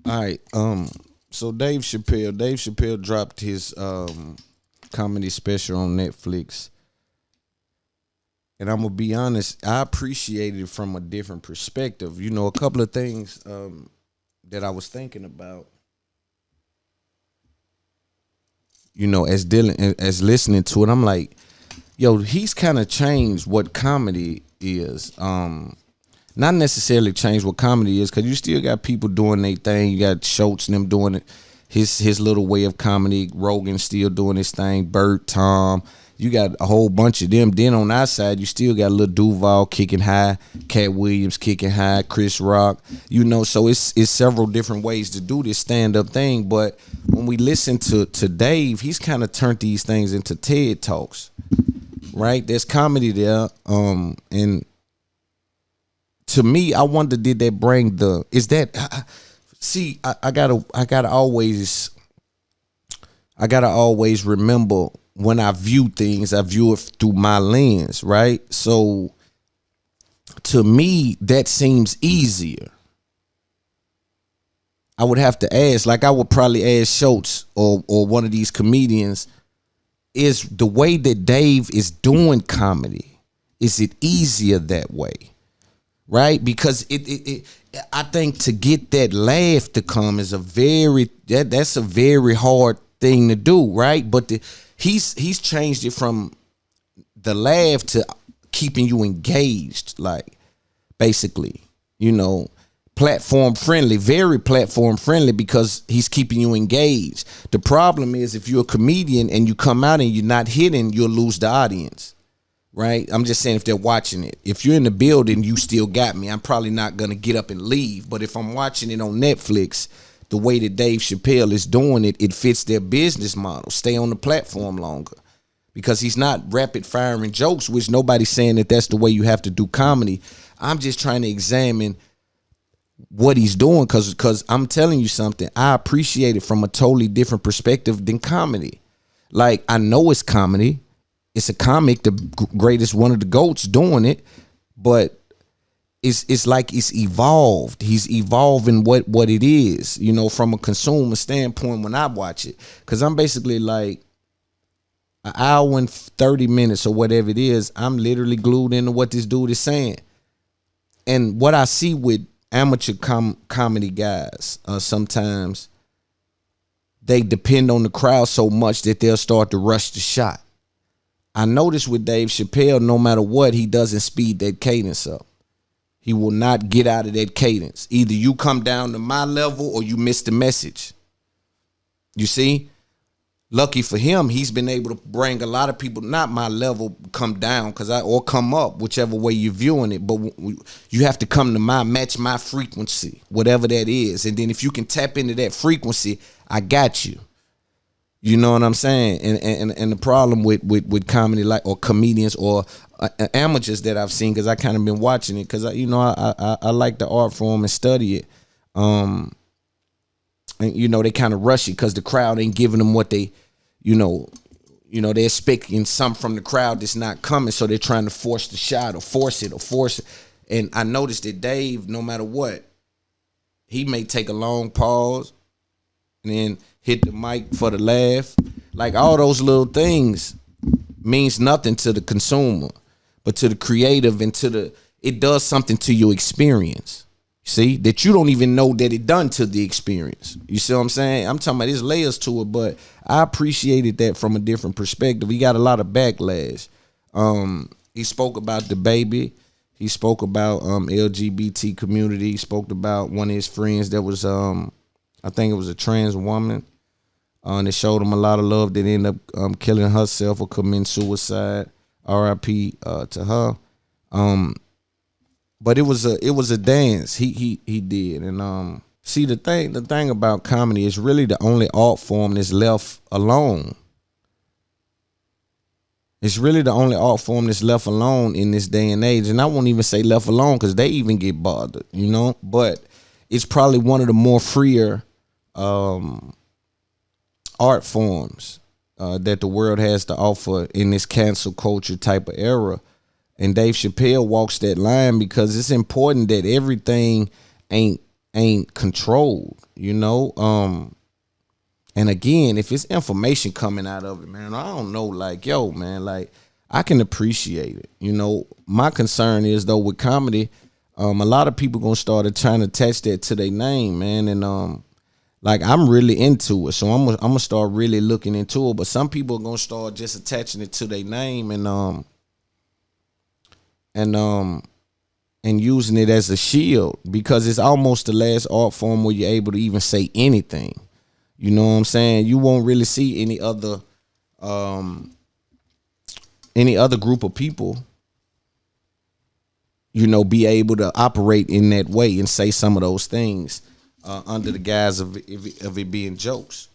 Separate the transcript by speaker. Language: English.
Speaker 1: All right. So Dave Chappelle dropped his comedy special on Netflix. And I'm gonna be honest, I appreciated it from a different perspective. You know, a couple of things that I was thinking about, you know, as listening to it, I'm like, yo, he's kind of changed what comedy is. Not necessarily changed what comedy is, because you still got people doing their thing. You got Schultz and them doing it, his little way of comedy. Rogan still doing his thing. Bert, Tom, you got a whole bunch of them. Then on our side, you still got Lil Duval kicking high, Cat Williams kicking high, Chris Rock. You know, so it's several different ways to do this stand up thing. But when we listen to Dave, he's kind of turned these things into TED talks, right? There's comedy there, and to me, I wonder, did that bring the? Is that? See, I gotta always remember when I view things, I view it through my lens, right? So to me, that seems easier. I would have to ask, like I would probably ask Schultz or one of these comedians, is the way that Dave is doing comedy, is it easier that way? Right? Because it I think to get that laugh to come is that's a very hard thing to do, right? But he's changed it from the laugh to keeping you engaged, like basically, you know, platform friendly, very platform friendly, because he's keeping you engaged. The problem is, if you're a comedian and you come out and you're not hitting, you'll lose the audience. Right? I'm just saying, if they're watching it. If you're in the building, you still got me. I'm probably not going to get up and leave. But if I'm watching it on Netflix, the way that Dave Chappelle is doing it, it fits their business model. Stay on the platform longer. Because he's not rapid firing jokes, which nobody's saying that that's the way you have to do comedy. I'm just trying to examine what he's doing, because I'm telling you something. I appreciate it from a totally different perspective than comedy. Like, I know it's comedy. It's a comic, the greatest, one of the GOATs doing it, but it's like it's evolved. He's evolving what it is, you know, from a consumer standpoint when I watch it. Because I'm basically like an hour and 30 minutes or whatever it is, I'm literally glued into what this dude is saying. And what I see with amateur comedy guys, sometimes they depend on the crowd so much that they'll start to rush the shot. I noticed with Dave Chappelle, no matter what, he doesn't speed that cadence up. He will not get out of that cadence. Either you come down to my level or you miss the message. You see? Lucky for him, he's been able to bring a lot of people, not my level, come down, or come up, whichever way you're viewing it. But you have to come to match my frequency, whatever that is. And then if you can tap into that frequency, I got you. You know what I'm saying? And the problem with comedy, like, or comedians or amateurs that I've seen, because I kind of been watching it, because I like the art form and study it. And you know, they kind of rush it because the crowd ain't giving them what they, you know, they're expecting something from the crowd that's not coming, so they're trying to force the shot or force it. And I noticed that Dave, no matter what, he may take a long pause and then hit the mic for the laugh. Like, all those little things means nothing to the consumer, but to the creative and it does something to your experience. See, that you don't even know that it done to the experience. You see what I'm saying? I'm talking about there's layers to it, but I appreciated that from a different perspective. He got a lot of backlash. He spoke about the baby. He spoke about LGBT community. He spoke about one of his friends that was I think it was a trans woman. And it showed him a lot of love, that ended up killing herself or committing suicide. R.I.P. To her. But it was a dance he did. And see, the thing about comedy is really the only art form that's left alone. It's really the only art form that's left alone in this day and age. And I won't even say left alone, because they even get bothered, you know. But it's probably one of the more freer art forms that the world has to offer in this cancel culture type of era. And Dave Chappelle walks that line, because it's important that everything ain't ain't controlled, and again, if it's information coming out of it, man, I don't know, like, yo, man, like, I can appreciate it. My concern is, though, with comedy, a lot of people gonna start trying to attach that to their name, man, and like, I'm really into it, so I'm gonna start really looking into it. But some people are gonna start just attaching it to their name and using it as a shield, because it's almost the last art form where you're able to even say anything. You know what I'm saying? You won't really see any other group of people, be able to operate in that way and say some of those things under the guise of it being jokes.